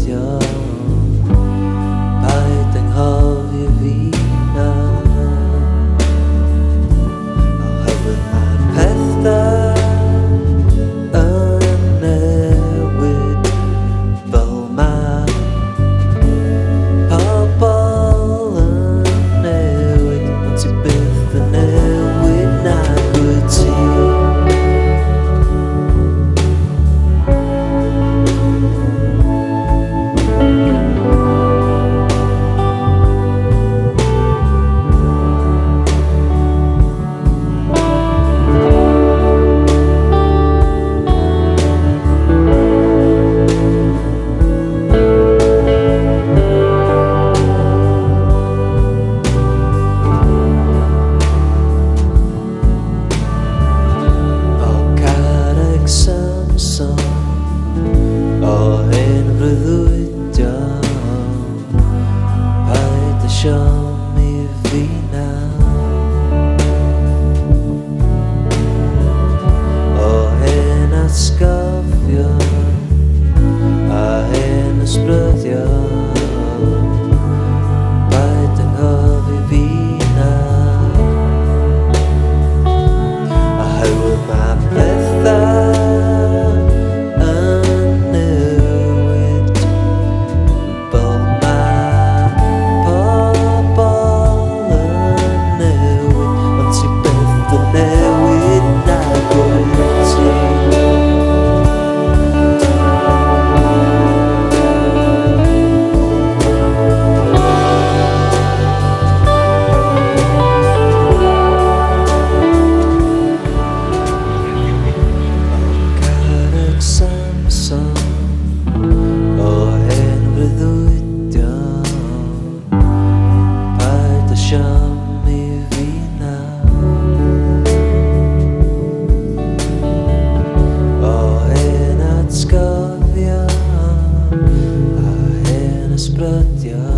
ysbrydion paid anghofio fi nawr oherwydd mae pethau yn newid fel mae pobl yn newid ond ti byth yn newid nag wyt ti. Carreg Samson o hen freuddwydion paid â siom i fi nawr o hen atgofion a hen ysbrydion paid anghofio fi nawr oherwydd mae pethau yn newid fel mae pobl yn newid ond ti byth yn newid nag wyt ti. Carreg Samson o hen freuddwydion paid â siom i fi nawr o hen atgofion a hen ysbrydion